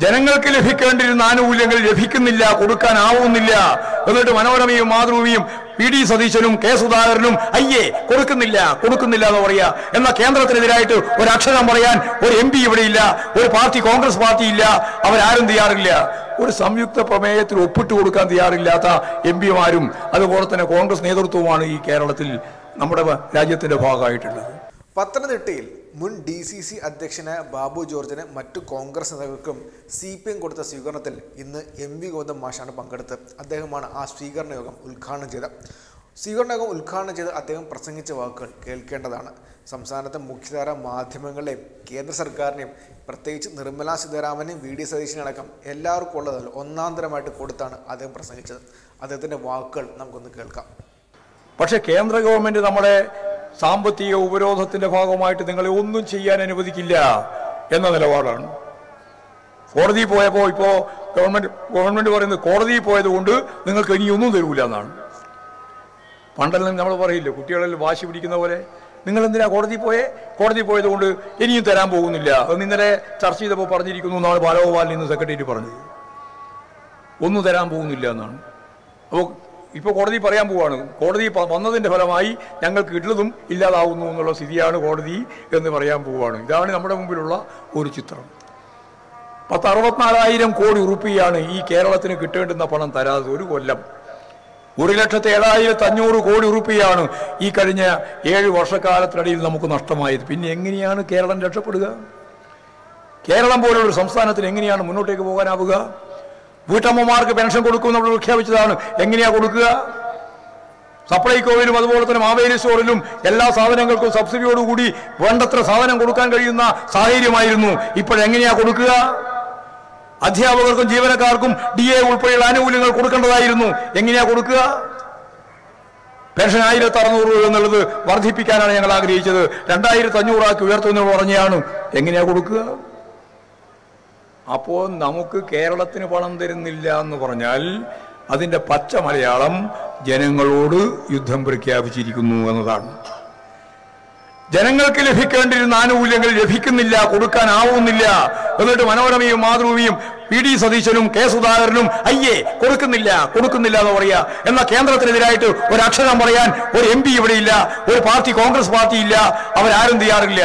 ജനങ്ങൾക്ക് ലഭിക്കേണ്ടിരുന്ന ആനുകൂല്യങ്ങൾ ലഭിക്കുന്നില്ല, കൊടുക്കാനാവുന്നില്ല. എന്നിട്ട് മനോരമയും മാതൃഭൂമിയും PD സതീശനും കെ സുധാകരനും അയ്യേ കൊടുക്കുന്നില്ല എന്ന് പറയാ. എന്നാൽ കേന്ദ്രത്തിനെതിരായിട്ട് ഒരക്ഷരം പറയാൻ ഒരു MP ഇവിടെയില്ല, ഒരു പാർട്ടി കോൺഗ്രസ് പാർട്ടി ഇല്ല, അവരാരും തയ്യാറില്ല. ഒരു സംയുക്ത പ്രമേയത്തിൽ ഒപ്പിട്ട് കൊടുക്കാൻ തയ്യാറില്ലാത്ത MP മാരും അതുപോലെ തന്നെ കോൺഗ്രസ് നേതൃത്വവുമാണ് ഈ കേരളത്തിൽ നമ്മുടെ രാജ്യത്തിന്റെ ഭാഗമായിട്ടുള്ളത്. പത്തനംതിട്ടയിൽ മുൻ DCC അധ്യക്ഷനായ ബാബു ജോർജിന് മറ്റു കോൺഗ്രസ് നേതാക്കൾക്കും CPM കൊടുത്ത സ്വീകരണത്തിൽ ഇന്ന് MV ഗോവിന്ദൻ മാഷാണ് പങ്കെടുത്തത്. അദ്ദേഹമാണ് ആ സ്വീകരണ യോഗം ഉദ്ഘാടനം ചെയ്തത്. സ്വീകരണ യോഗം ഉദ്ഘാടനം ചെയ്ത് അദ്ദേഹം പ്രസംഗിച്ച വാക്കുകൾ കേൾക്കേണ്ടതാണ്. സംസ്ഥാനത്തെ മുഖ്യധാര മാധ്യമങ്ങളെയും കേന്ദ്ര സർക്കാരിനെയും പ്രത്യേകിച്ച് നിർമ്മലാ സീതാരാമനെയും VD സതീശനടക്കം എല്ലാവർക്കും ഉള്ളതല്ല ഒന്നാം തരമായിട്ട് കൊടുത്താണ് അദ്ദേഹം പ്രസംഗിച്ചത്. അദ്ദേഹത്തിൻ്റെ വാക്കുകൾ നമുക്കൊന്ന് കേൾക്കാം. പക്ഷേ കേന്ദ്ര ഗവൺമെന്റ് നമ്മുടെ സാമ്പത്തിക ഉപരോധത്തിന്റെ ഭാഗമായിട്ട് നിങ്ങളെ ഒന്നും ചെയ്യാൻ അനുവദിക്കില്ല എന്ന നിലപാടാണ്. കോടതി പോയപ്പോൾ ഇപ്പോൾ ഗവൺമെന്റ് പറയുന്നത് കോടതിയിൽ പോയത് കൊണ്ട് നിങ്ങൾക്ക് ഇനിയൊന്നും തരൂല എന്നാണ്. പണ്ടെല്ലാം നമ്മൾ പറയില്ല, കുട്ടികളിൽ വാശി പിടിക്കുന്ന പോലെ നിങ്ങൾ എന്തിനാ കോടതി പോയത് കൊണ്ട് ഇനിയും തരാൻ പോകുന്നില്ല. അത് ഇന്നലെ ചർച്ച ചെയ്തപ്പോൾ പറഞ്ഞിരിക്കുന്നു എന്നാണ് ബാലഗോപാലിൽ നിന്ന് സെക്രട്ടറി പറഞ്ഞത്. ഒന്നും തരാൻ പോകുന്നില്ല എന്നാണ്. അപ്പോൾ ഇപ്പോൾ കോടതി പറയാൻ പോവാണ്, കോടതി വന്നതിൻ്റെ ഫലമായി ഞങ്ങൾക്ക് കിട്ടുന്നതും ഇല്ലാതാവുന്നു എന്നുള്ള സ്ഥിതിയാണ് കോടതി എന്ന് പറയാൻ പോവുകയാണ്. ഇതാണ് നമ്മുടെ മുമ്പിലുള്ള ഒരു ചിത്രം. 64,000 കോടി ഉറുപ്പികയാണ് ഈ കേരളത്തിന് കിട്ടേണ്ടുന്ന പണം തരാതെ ഒരു കൊല്ലം. 1,07,500 കോടി ഉറുപ്പികയാണ് ഈ കഴിഞ്ഞ 7 വർഷക്കാലത്തിനിടയിൽ നമുക്ക് നഷ്ടമായത്. പിന്നെ എങ്ങനെയാണ് കേരളം രക്ഷപ്പെടുക? കേരളം പോലുള്ള സംസ്ഥാനത്തിന് എങ്ങനെയാണ് മുന്നോട്ടേക്ക് പോകാനാവുക? വീട്ടമ്മമാർക്ക് പെൻഷൻ കൊടുക്കും നമ്മൾ പ്രഖ്യാപിച്ചതാണ്. എങ്ങനെയാ കൊടുക്കുക? സപ്ലൈകോയിലും അതുപോലെ തന്നെ മാവേലി സ്റ്റോറിലും എല്ലാ സാധനങ്ങൾക്കും സബ്സിഡിയോടുകൂടി വേണ്ടത്ര സാധനം കൊടുക്കാൻ കഴിയുന്ന സാഹചര്യമായിരുന്നു. ഇപ്പോഴെങ്ങനെയാ കൊടുക്കുക? അധ്യാപകർക്കും ജീവനക്കാർക്കും DA ഉൾപ്പെടെയുള്ള ആനുകൂല്യങ്ങൾ കൊടുക്കേണ്ടതായിരുന്നു. എങ്ങനെയാ കൊടുക്കുക? പെൻഷൻ 1,600 രൂപ എന്നുള്ളത് വർദ്ധിപ്പിക്കാനാണ് ഞങ്ങൾ ആഗ്രഹിച്ചത്. 2,500 ആക്കി ഉയർത്തുമെന്ന് പറഞ്ഞാണ്. എങ്ങനെയാ കൊടുക്കുക? അപ്പോൾ നമുക്ക് കേരളത്തിന് പണം തരുന്നില്ല എന്ന് പറഞ്ഞാൽ അതിൻ്റെ പച്ച മലയാളം ജനങ്ങളോട് യുദ്ധം പ്രഖ്യാപിച്ചിരിക്കുന്നു എന്നതാണ്. ജനങ്ങൾക്ക് ലഭിക്കേണ്ടിരുന്ന ആനുകൂല്യങ്ങൾ ലഭിക്കുന്നില്ല, കൊടുക്കാനാവുന്നില്ല. എന്നിട്ട് മനോരമയും മാതൃഭൂമിയും PD സതീശനും കെ സുധാകരനും അയ്യേ കൊടുക്കുന്നില്ല എന്ന് പറയാ. എന്നാൽ കേന്ദ്രത്തിനെതിരായിട്ട് ഒരക്ഷരം പറയാൻ ഒരു MP ഇവിടെയില്ല, ഒരു പാർട്ടി കോൺഗ്രസ് പാർട്ടി ഇല്ല, അവരാരും തയ്യാറില്ല.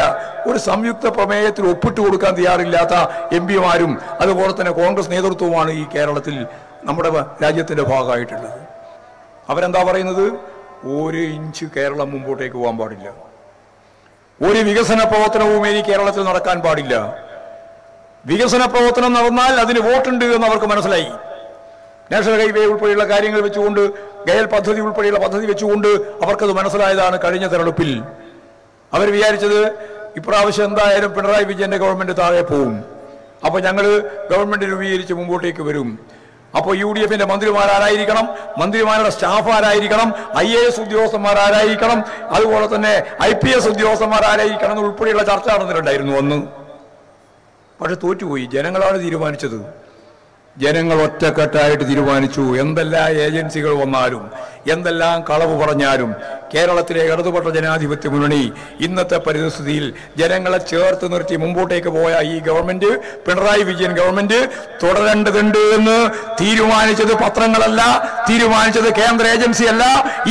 ഒരു സംയുക്ത പ്രമേയത്തിൽ ഒപ്പിട്ട് കൊടുക്കാൻ തയ്യാറില്ലാത്ത MP മാരും അതുപോലെ തന്നെ കോൺഗ്രസ് നേതൃത്വവുമാണ് ഈ കേരളത്തിൽ നമ്മുടെ രാജ്യത്തിന്റെ ഭാഗമായിട്ടുള്ളത്. അവരെന്താ പറയുന്നത്? 1 ഇഞ്ച് കേരളം മുമ്പോട്ടേക്ക് പോകാൻ പാടില്ല, ഒരു വികസന പ്രവർത്തനവും ഈ കേരളത്തിൽ നടക്കാൻ പാടില്ല. വികസന പ്രവർത്തനം നടന്നാൽ അതിന് വോട്ടുണ്ട് എന്ന് അവർക്ക് മനസ്സിലായി. നാഷണൽ ഹൈവേ ഉൾപ്പെടെയുള്ള കാര്യങ്ങൾ വെച്ചുകൊണ്ട്, ഗയൽ പദ്ധതി ഉൾപ്പെടെയുള്ള പദ്ധതി വെച്ചുകൊണ്ട് അവർക്കത് മനസ്സിലായതാണ്. കഴിഞ്ഞ തെരഞ്ഞെടുപ്പിൽ അവർ വിചാരിച്ചത് ഇപ്രാവശ്യം എന്തായാലും പിണറായി വിജയന്റെ ഗവൺമെന്റ് താഴെ പോവും, അപ്പോൾ ഞങ്ങൾ ഗവൺമെന്റ് രൂപീകരിച്ച് മുമ്പോട്ടേക്ക് വരും. അപ്പോൾ UDFന്റെ മന്ത്രിമാരായിരിക്കണം, മന്ത്രിമാരുടെ സ്റ്റാഫ് ആരായിരിക്കണം, IAS ഉദ്യോഗസ്ഥന്മാരായിരിക്കണം, അതുപോലെ തന്നെ IPS ഉദ്യോഗസ്ഥന്മാരായിരിക്കണം ഉൾപ്പെടെയുള്ള ചർച്ച നടന്നിട്ടുണ്ടായിരുന്നു അന്ന്. പക്ഷെ തോറ്റുപോയി. ജനങ്ങളാണ് തീരുമാനിച്ചത്. ജനങ്ങൾ ഒറ്റക്കെട്ടായിട്ട് തീരുമാനിച്ചു. എന്തെല്ലാം ഏജൻസികൾ വന്നാലും എന്തെല്ലാം കളവ് പറഞ്ഞാലും കേരളത്തിലെ ഇടതുപക്ഷ ജനാധിപത്യ മുന്നണി ഇന്നത്തെ പരിസ്ഥിതിയിൽ ജനങ്ങളെ ചേർത്ത് നിർത്തി മുമ്പോട്ടേക്ക് പോയ ഈ ഗവൺമെന്റ്, പിണറായി വിജയൻ ഗവൺമെന്റ് തുടരേണ്ടതുണ്ട് എന്ന് തീരുമാനിച്ചത് പത്രങ്ങളല്ല, തീരുമാനിച്ചത് കേന്ദ്ര ഏജൻസിയല്ല,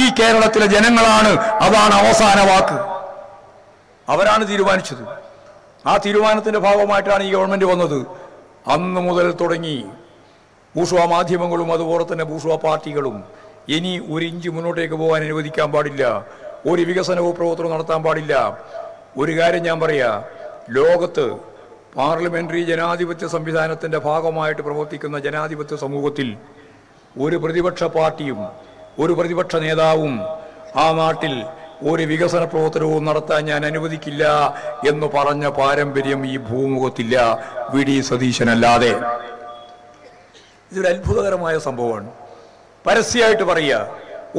ഈ കേരളത്തിലെ ജനങ്ങളാണ്. അതാണ് അവസാന വാക്ക്. അവരാണ് തീരുമാനിച്ചത്. ആ തീരുമാനത്തിന്റെ ഭാഗമായിട്ടാണ് ഈ ഗവൺമെന്റ് വന്നത്. അന്ന് മുതൽ തുടങ്ങി ബൂർഷ്വാ മാധ്യമങ്ങളും അതുപോലെ തന്നെ ബൂർഷ്വാ പാർട്ടികളും ഇനി 1 ഇഞ്ച് മുന്നോട്ടേക്ക് പോകാൻ അനുവദിക്കാൻ പാടില്ല, ഒരു വികസനവും പ്രവർത്തനവും നടത്താൻ പാടില്ല. ഒരു കാര്യം ഞാൻ പറയാ, ലോകത്ത് പാർലമെന്ററി ജനാധിപത്യ സംവിധാനത്തിന്റെ ഭാഗമായിട്ട് പ്രവർത്തിക്കുന്ന ജനാധിപത്യ സമൂഹത്തിൽ ഒരു പ്രതിപക്ഷ പാർട്ടിയും ഒരു പ്രതിപക്ഷ നേതാവും ആ നാട്ടിൽ ഒരു വികസന പ്രവർത്തനവും നടത്താൻ ഞാൻ അനുവദിക്കില്ല എന്ന് പറഞ്ഞ പാരമ്പര്യം ഈ ഭൂമുഖത്തില്ല, VD സതീശനല്ലാതെ. ഇതൊരു അത്ഭുതകരമായ സംഭവമാണ്. പരസ്യമായിട്ട് പറയുക,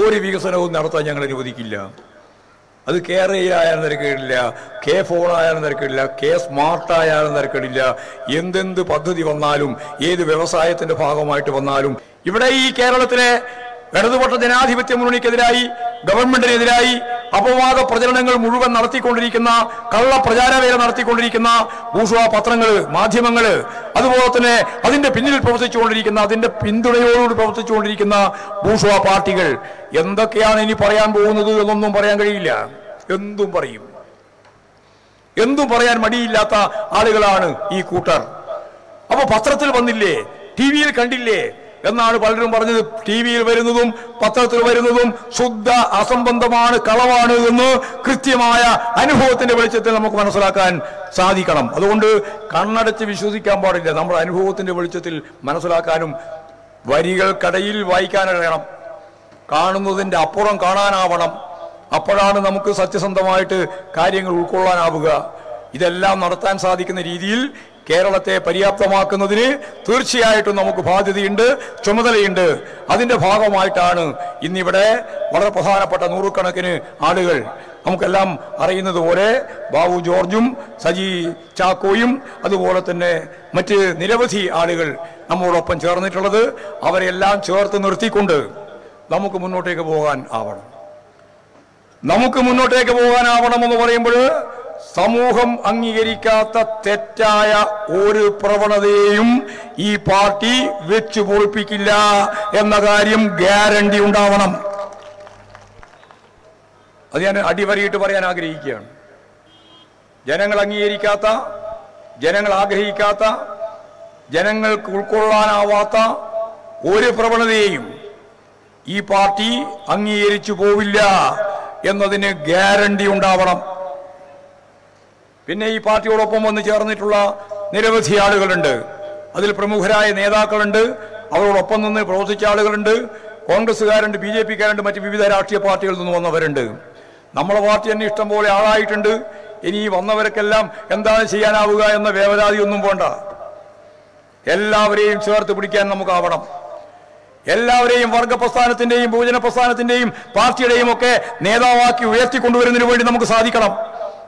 ഒരു വികസനവും നടത്താൻ ഞങ്ങൾ അനുവദിക്കില്ല. അത് KRA ആയാലും തിരക്കേടില്ല, K4 ആയാലും തിരക്കേടില്ല, K-സ്മാർട്ട് ആയാലും തിരക്കേടില്ല. എന്തെന്ത് പദ്ധതി വന്നാലും ഏത് വ്യവസായത്തിന്റെ ഭാഗമായിട്ട് വന്നാലും ഇവിടെ ഈ കേരളത്തിലെ ഇടതുപക്ഷ ജനാധിപത്യ മുന്നണിക്കെതിരായി ഗവൺമെന്റിനെതിരായി അപവാദ പ്രചരണങ്ങൾ മുഴുവൻ നടത്തിക്കൊണ്ടിരിക്കുന്ന, കള്ള പ്രചാരവേല നടത്തിക്കൊണ്ടിരിക്കുന്ന ബൂർഷ്വാ പത്രങ്ങൾ, മാധ്യമങ്ങൾ, അതുപോലെ തന്നെ അതിന്റെ പിന്നിൽ പ്രവർത്തിച്ചുകൊണ്ടിരിക്കുന്ന, അതിന്റെ പിന്തുണയോടുകൂടി പ്രവർത്തിച്ചുകൊണ്ടിരിക്കുന്ന ബൂർഷ്വാ പാർട്ടികൾ എന്തൊക്കെയാണ് ഇനി പറയാൻ പോകുന്നത് എന്നൊന്നും പറയാൻ കഴിയില്ല. എന്തും പറയും. എന്തും പറയാൻ മടിയില്ലാത്ത ആളുകളാണ് ഈ കൂട്ടർ. അപ്പൊ പത്രത്തിൽ വന്നില്ലേ, ടി വിയിൽ കണ്ടില്ലേ എന്നാണ് പലരും പറഞ്ഞത്. ടി വിയിൽ വരുന്നതും പത്രത്തിൽ വരുന്നതും ശുദ്ധ അസംബന്ധമാണ്, കളവാണ് എന്ന് കൃത്യമായ അനുഭവത്തിന്റെ വെളിച്ചത്തിൽ നമുക്ക് മനസ്സിലാക്കാൻ സാധിക്കണം. അതുകൊണ്ട് കണ്ണടച്ച് വിശ്വസിക്കാൻ പാടില്ല. നമ്മുടെ അനുഭവത്തിന്റെ വെളിച്ചത്തിൽ മനസ്സിലാക്കാനും വരികൾക്കിടയിൽ വായിക്കാനറിയണം, കാണുന്നതിന്റെ അപ്പുറം കാണാനാവണം. അപ്പോഴാണ് നമുക്ക് സത്യസന്ധമായിട്ട് കാര്യങ്ങൾ ഉൾക്കൊള്ളാനാവുക. ഇതെല്ലാം നടത്താൻ സാധിക്കുന്ന രീതിയിൽ കേരളത്തെ പര്യാപ്തമാക്കുന്നതിന് തീർച്ചയായിട്ടും നമുക്ക് ബാധ്യതയുണ്ട്, ചുമതലയുണ്ട്. അതിന്റെ ഭാഗമായിട്ടാണ് ഇന്നിവിടെ വളരെ പ്രധാനപ്പെട്ട നൂറുകണക്കിന് ആളുകൾ, നമുക്കെല്ലാം അറിയുന്നത് പോലെ ബാബു ജോർജും സജി ചാക്കോയും അതുപോലെ തന്നെ മറ്റ് നിരവധി ആളുകൾ നമ്മോടൊപ്പം ചേർന്നിട്ടുള്ളത്. അവരെല്ലാം ചേർത്ത് നിർത്തിക്കൊണ്ട് നമുക്ക് മുന്നോട്ടേക്ക് പോകാൻ ആവണം. നമുക്ക് മുന്നോട്ടേക്ക് പോകാനാവണമെന്ന് പറയുമ്പോൾ സമൂഹം അംഗീകരിക്കാത്ത തെറ്റായ ഒരു പ്രവണതയെയും ഈ പാർട്ടി വെച്ചു പൊളിപ്പിക്കില്ല എന്ന കാര്യം ഗ്യാരണ്ടി ഉണ്ടാവണം. അത് ഞാൻ അടിവരയിട്ട് പറയാൻ ആഗ്രഹിക്കുകയാണ്. ജനങ്ങൾ അംഗീകരിക്കാത്ത, ജനങ്ങൾ ആഗ്രഹിക്കാത്ത, ജനങ്ങൾക്ക് ഉൾക്കൊള്ളാനാവാത്ത ഒരു പ്രവണതയെയും ഈ പാർട്ടി അംഗീകരിച്ചു പോവില്ല എന്നതിന് ഗ്യാരണ്ടി ഉണ്ടാവണം. പിന്നെ ഈ പാർട്ടിയോടൊപ്പം വന്ന് ചേർന്നിട്ടുള്ള നിരവധി ആളുകളുണ്ട്. അതിൽ പ്രമുഖരായ നേതാക്കളുണ്ട്, അവരോടൊപ്പം നിന്ന് പ്രവർത്തിച്ച ആളുകളുണ്ട്, കോൺഗ്രസ്സുകാരുണ്ട്, BJPക്കാരുണ്ട്, മറ്റ് വിവിധ രാഷ്ട്രീയ പാർട്ടികളിൽ നിന്ന് വന്നവരുണ്ട്. നമ്മളെ പാർട്ടി തന്നെ ഇഷ്ടം പോലെ ആളായിട്ടുണ്ട്. ഇനി വന്നവർക്കെല്ലാം എന്താണ് ചെയ്യാനാവുക എന്ന വേവലാതിയൊന്നും വേണ്ട. എല്ലാവരെയും ചേർത്ത് പിടിക്കാൻ നമുക്കാവണം. എല്ലാവരെയും വർഗ പ്രസ്ഥാനത്തിന്റെയും ബഹുജന പ്രസ്ഥാനത്തിന്റെയും പാർട്ടിയുടെയും ഒക്കെ നേതാവാക്കി ഉയർത്തിക്കൊണ്ടുവരുന്നതിന് വേണ്ടി നമുക്ക് സാധിക്കണം.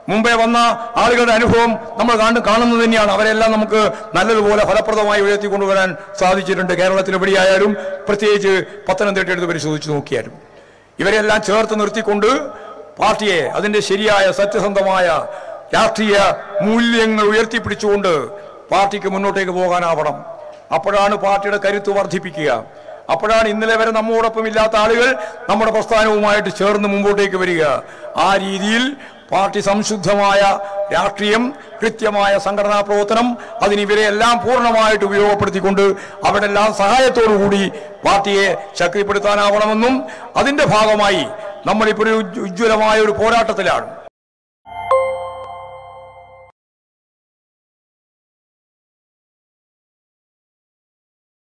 മുമ്പേ വന്ന ആളുകളുടെ അനുഭവം നമ്മൾ കാണുന്നത് തന്നെയാണ്. അവരെല്ലാം നമുക്ക് നല്ലതുപോലെ ഫലപ്രദമായി ഉയർത്തിക്കൊണ്ടുവരാൻ സാധിച്ചിട്ടുണ്ട്. കേരളത്തിൽ എവിടെയായാലും, പ്രത്യേകിച്ച് പത്തനംതിട്ട എടുത്ത് പരിശോധിച്ച് നോക്കിയാലും ഇവരെല്ലാം ചേർത്ത് നിർത്തിക്കൊണ്ട് പാർട്ടിയെ അതിന്റെ ശരിയായ സത്യസന്ധമായ രാഷ്ട്രീയ മൂല്യങ്ങൾ ഉയർത്തിപ്പിടിച്ചുകൊണ്ട് പാർട്ടിക്ക് മുന്നോട്ടേക്ക് പോകാനാവണം. അപ്പോഴാണ് പാർട്ടിയുടെ കരുത്ത് വർദ്ധിപ്പിക്കുക. അപ്പോഴാണ് ഇന്നലെ വരെ നമ്മോടൊപ്പം ഇല്ലാത്ത ആളുകൾ നമ്മുടെ പ്രസ്ഥാനവുമായിട്ട് ചേർന്ന് മുമ്പോട്ടേക്ക് വരിക. ആ രീതിയിൽ പാർട്ടി സംശുദ്ധമായ രാഷ്ട്രീയം, കൃത്യമായ സംഘടനാ പ്രവർത്തനം, അതിനിവരെയെല്ലാം പൂർണ്ണമായിട്ട് ഉപയോഗപ്പെടുത്തിക്കൊണ്ട് അവരെല്ലാം സഹായത്തോടുകൂടി പാർട്ടിയെ ശക്തിപ്പെടുത്താനാവണമെന്നും അതിന്റെ ഭാഗമായി നമ്മളിപ്പോൾ ഒരു ഉജ്ജ്വലമായ ഒരു പോരാട്ടത്തിലാണ്.